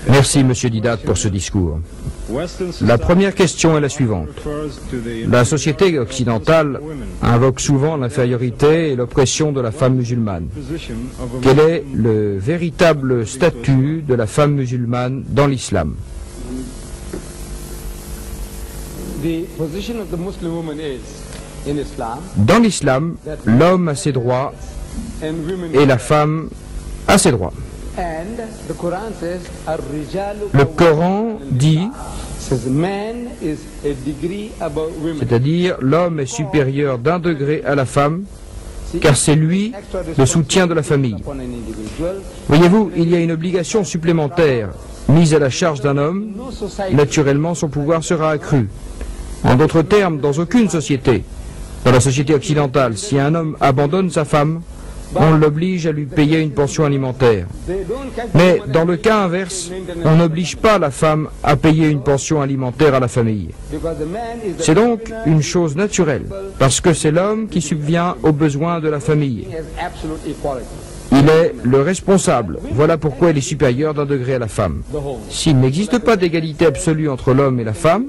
Merci, Monsieur Didat, pour ce discours. La première question est la suivante. La société occidentale invoque souvent l'infériorité et l'oppression de la femme musulmane. Quel est le véritable statut de la femme musulmane dans l'islam? Dans l'islam, l'homme a ses droits et la femme a ses droits. Le Coran dit, c'est-à-dire l'homme est supérieur d'un degré à la femme, car c'est lui le soutien de la famille. Voyez-vous, il y a une obligation supplémentaire mise à la charge d'un homme, naturellement son pouvoir sera accru. En d'autres termes, dans aucune société, dans la société occidentale, si un homme abandonne sa femme, on l'oblige à lui payer une pension alimentaire. Mais dans le cas inverse, on n'oblige pas la femme à payer une pension alimentaire à la famille. C'est donc une chose naturelle, parce que c'est l'homme qui subvient aux besoins de la famille. Il est le responsable. Voilà pourquoi il est supérieur d'un degré à la femme. S'il n'existe pas d'égalité absolue entre l'homme et la femme,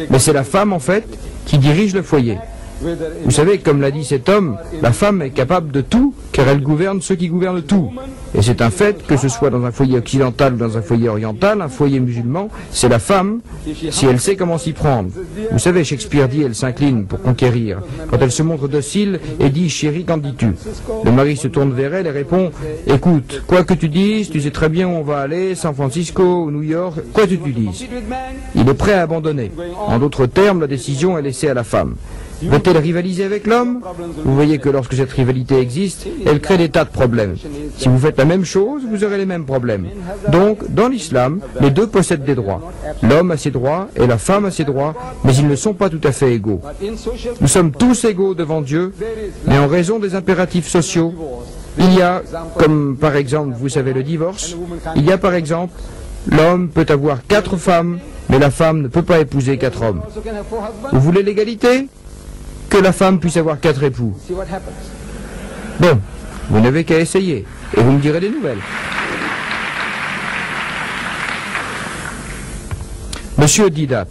mais c'est la femme en fait qui dirige le foyer. Vous savez, comme l'a dit cet homme, la femme est capable de tout, car elle gouverne ceux qui gouvernent tout. Et c'est un fait, que ce soit dans un foyer occidental ou dans un foyer oriental, un foyer musulman, c'est la femme, si elle sait comment s'y prendre. Vous savez, Shakespeare dit, elle s'incline pour conquérir. Quand elle se montre docile et dit, chérie, qu'en dis-tu? Le mari se tourne vers elle et répond, écoute, quoi que tu dises, tu sais très bien où on va aller, San Francisco ou New York, quoi que tu dises. Il est prêt à abandonner. En d'autres termes, la décision est laissée à la femme. Veut-elle rivaliser avec l'homme? Vous voyez que lorsque cette rivalité existe, elle crée des tas de problèmes. Si vous faites la même chose, vous aurez les mêmes problèmes. Donc, dans l'islam, les deux possèdent des droits. L'homme a ses droits et la femme a ses droits, mais ils ne sont pas tout à fait égaux. Nous sommes tous égaux devant Dieu, mais en raison des impératifs sociaux, il y a, comme par exemple, vous savez, le divorce, il y a par exemple, l'homme peut avoir 4 femmes, mais la femme ne peut pas épouser 4 hommes. Vous voulez l'égalité? Que la femme puisse avoir 4 époux. Bon, vous n'avez qu'à essayer, et vous me direz des nouvelles. Monsieur Didat,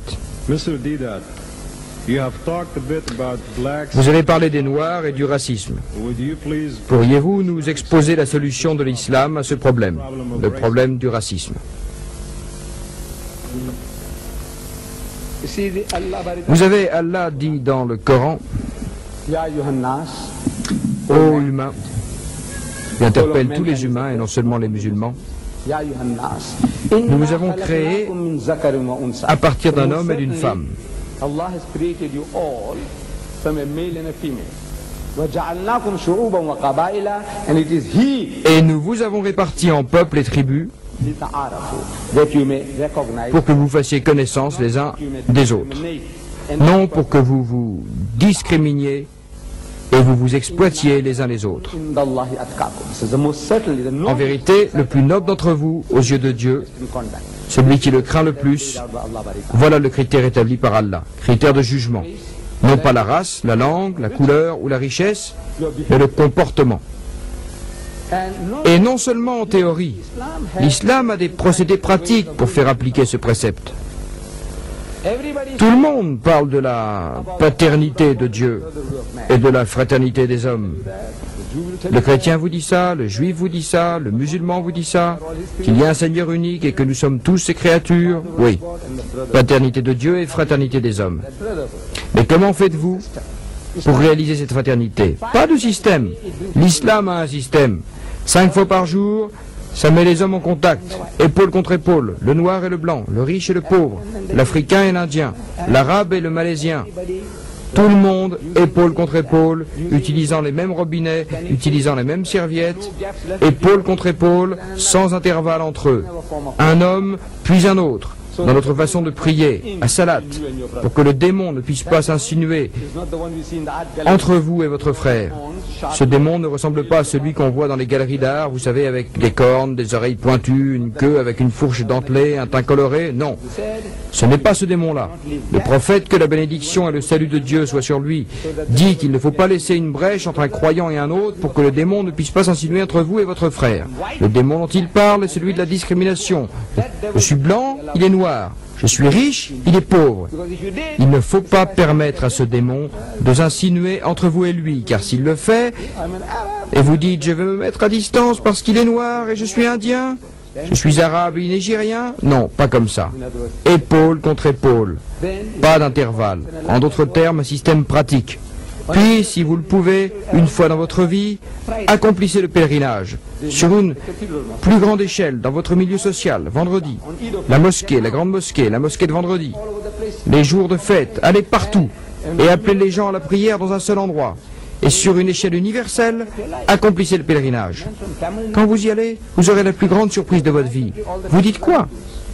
vous avez parlé des Noirs et du racisme. Pourriez-vous nous exposer la solution de l'islam à ce problème, le problème du racisme? Vous avez Allah dit dans le Coran, ô humains, il interpelle tous les humains et non seulement les musulmans. Nous vous avons créés à partir d'un homme et d'une femme. Et nous vous avons répartis en peuples et tribus pour que vous fassiez connaissance les uns des autres, non pour que vous vous discriminiez et vous vous exploitiez les uns les autres. En vérité, le plus noble d'entre vous, aux yeux de Dieu, celui qui le craint le plus, voilà le critère établi par Allah, critère de jugement. Non pas la race, la langue, la couleur ou la richesse, mais le comportement. Et non seulement en théorie, l'islam a des procédés pratiques pour faire appliquer ce précepte. Tout le monde parle de la paternité de Dieu et de la fraternité des hommes. Le chrétien vous dit ça, le juif vous dit ça, le musulman vous dit ça, qu'il y a un Seigneur unique et que nous sommes tous ses créatures. Oui, paternité de Dieu et fraternité des hommes. Mais comment faites-vous pour réaliser cette fraternité? Pas de système. L'islam a un système. 5 fois par jour, ça met les hommes en contact, épaule contre épaule, le noir et le blanc, le riche et le pauvre, l'Africain et l'Indien, l'Arabe et le Malaisien. Tout le monde, épaule contre épaule, utilisant les mêmes robinets, utilisant les mêmes serviettes, épaule contre épaule, sans intervalle entre eux. Un homme, puis un autre. dans notre façon de prier, à Salat, pour que le démon ne puisse pas s'insinuer entre vous et votre frère. Ce démon ne ressemble pas à celui qu'on voit dans les galeries d'art, vous savez, avec des cornes, des oreilles pointues, une queue avec une fourche dentelée, un teint coloré. Non, ce n'est pas ce démon-là. Le prophète, que la bénédiction et le salut de Dieu soient sur lui, dit qu'il ne faut pas laisser une brèche entre un croyant et un autre pour que le démon ne puisse pas s'insinuer entre vous et votre frère. Le démon dont il parle est celui de la discrimination. Je suis blanc, il est noir. Je suis riche, il est pauvre. Il ne faut pas permettre à ce démon de s'insinuer entre vous et lui, car s'il le fait, et vous dites « je vais me mettre à distance parce qu'il est noir et je suis indien, je suis arabe et nigérien », non, pas comme ça. Épaule contre épaule, pas d'intervalle. En d'autres termes, un système pratique. Puis, si vous le pouvez, une fois dans votre vie, accomplissez le pèlerinage, sur une plus grande échelle, dans votre milieu social, vendredi. La mosquée, la grande mosquée, la mosquée de vendredi. Les jours de fête, allez partout, et appelez les gens à la prière dans un seul endroit. Et sur une échelle universelle, accomplissez le pèlerinage. Quand vous y allez, vous aurez la plus grande surprise de votre vie. Vous dites quoi?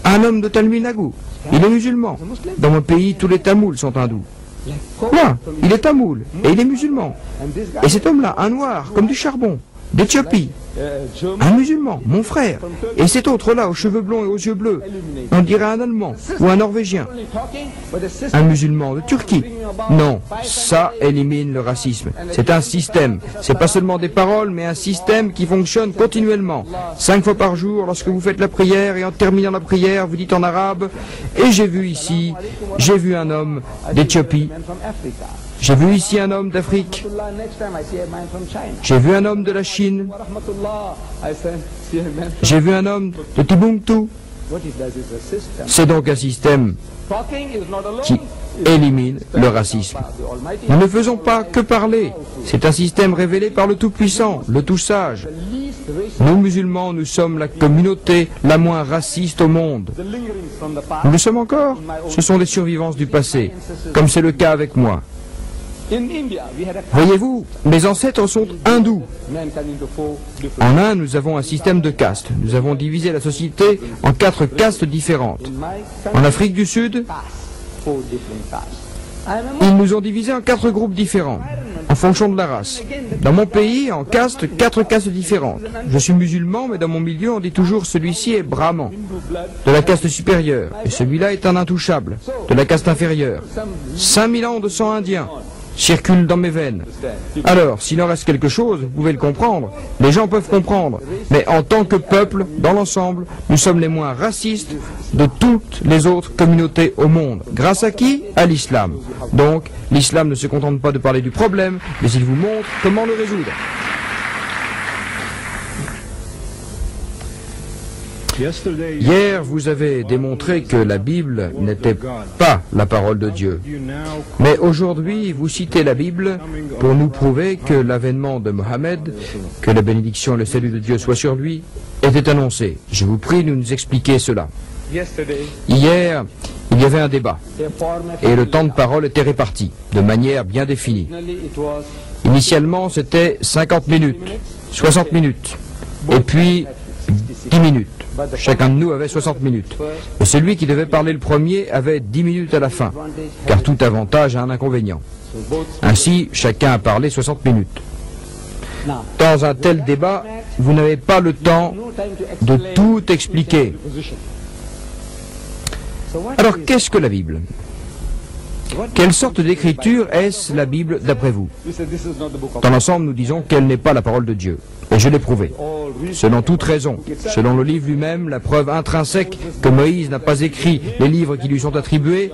Un homme de Tamil Nadu, il est musulman. Dans mon pays, tous les Tamouls sont hindous. Quoi? Il est tamoul et il est musulman. Et cet homme-là, un noir, comme du charbon, d'Éthiopie, un musulman, mon frère. Et cet autre-là, aux cheveux blonds et aux yeux bleus, on dirait un Allemand ou un Norvégien. Un musulman de Turquie. Non, ça élimine le racisme. C'est un système. C'est pas seulement des paroles, mais un système qui fonctionne continuellement. 5 fois par jour, lorsque vous faites la prière, et en terminant la prière, vous dites en arabe, et j'ai vu ici, j'ai vu un homme d'Éthiopie. J'ai vu ici un homme d'Afrique. J'ai vu un homme de la Chine. J'ai vu un homme de Timbuktu. C'est donc un système qui élimine le racisme. Nous ne faisons pas que parler. C'est un système révélé par le Tout-Puissant, le Tout-Sage. Nous, musulmans, nous sommes la communauté la moins raciste au monde. Nous le sommes encore. Ce sont des survivances du passé, comme c'est le cas avec moi. Voyez-vous, mes ancêtres sont hindous. En Inde, nous avons un système de castes. Nous avons divisé la société en 4 castes différentes. En Afrique du Sud, ils nous ont divisés en 4 groupes différents, en fonction de la race. Dans mon pays, en castes, 4 castes différentes. Je suis musulman, mais dans mon milieu, on dit toujours celui-ci est brahman, de la caste supérieure, et celui-là est un intouchable, de la caste inférieure. 5000 ans de sang indien circule dans mes veines. Alors, s'il en reste quelque chose, vous pouvez le comprendre. Les gens peuvent comprendre. Mais en tant que peuple, dans l'ensemble, nous sommes les moins racistes de toutes les autres communautés au monde. Grâce à qui? À l'islam. Donc, l'islam ne se contente pas de parler du problème, mais il vous montre comment le résoudre. Hier, vous avez démontré que la Bible n'était pas la parole de Dieu. Mais aujourd'hui, vous citez la Bible pour nous prouver que l'avènement de Mohammed, que la bénédiction et le salut de Dieu soient sur lui, était annoncé. Je vous prie de nous expliquer cela. Hier, il y avait un débat, et le temps de parole était réparti, de manière bien définie. Initialement, c'était 50 minutes, 60 minutes, et puis 10 minutes. Chacun de nous avait 60 minutes. Et celui qui devait parler le premier avait 10 minutes à la fin, car tout avantage a un inconvénient. Ainsi, chacun a parlé 60 minutes. Dans un tel débat, vous n'avez pas le temps de tout expliquer. Alors, qu'est-ce que la Bible? Quelle sorte d'écriture est-ce la Bible d'après vous? Dans l'ensemble, nous disons qu'elle n'est pas la parole de Dieu. Et je l'ai prouvé. Selon toute raison, selon le livre lui-même, la preuve intrinsèque que Moïse n'a pas écrit les livres qui lui sont attribués,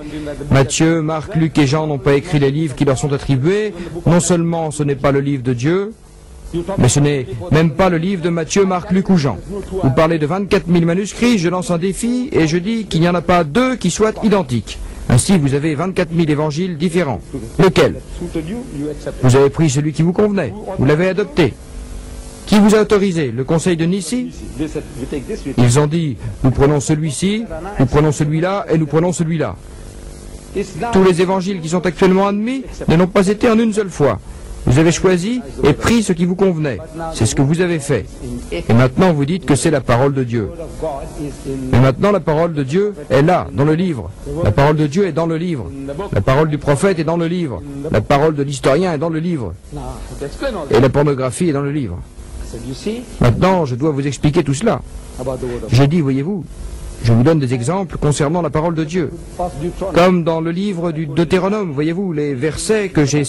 Matthieu, Marc, Luc et Jean n'ont pas écrit les livres qui leur sont attribués, non seulement ce n'est pas le livre de Dieu, mais ce n'est même pas le livre de Matthieu, Marc, Luc ou Jean. Vous parlez de 24 000 manuscrits, je lance un défi et je dis qu'il n'y en a pas 2 qui soient identiques. Ainsi, vous avez 24 000 évangiles différents. Lequel? Vous avez pris celui qui vous convenait. Vous l'avez adopté. Qui vous a autorisé? Le conseil de Nissi? Ils ont dit, nous prenons celui-ci, nous prenons celui-là et nous prenons celui-là. Tous les évangiles qui sont actuellement admis ne l'ont pas été en une seule fois. Vous avez choisi et pris ce qui vous convenait. C'est ce que vous avez fait. Et maintenant vous dites que c'est la parole de Dieu. Mais maintenant la parole de Dieu est là, dans le livre. La parole de Dieu est dans le livre. La parole du prophète est dans le livre. La parole de l'historien est dans le livre. Et la pornographie est dans le livre. Maintenant, je dois vous expliquer tout cela. J'ai dit, voyez-vous, je vous donne des exemples concernant la parole de Dieu. Comme dans le livre du Deutéronome, voyez-vous, les versets que j'ai